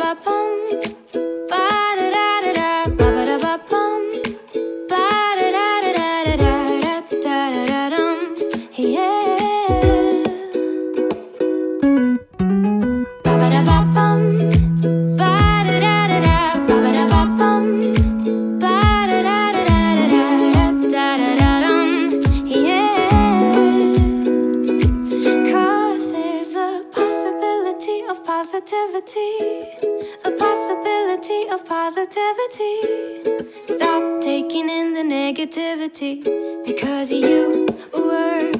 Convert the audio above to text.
Ba-da-ba-ba-bum, ba-da-da-da-da, ba-ba-da-ba-bum, ba-da-da-da-da-da-da-da-da-dum. Yeah. Ba-ba-da-ba-bum, ba-da-da-da-da, ba-ba-da-ba-bum, ba-da-da-da-da-da-da-da-dum. Yeah. 'Cause there's a possibility of positivity, a possibility of positivity. Stop taking in the negativity, because you were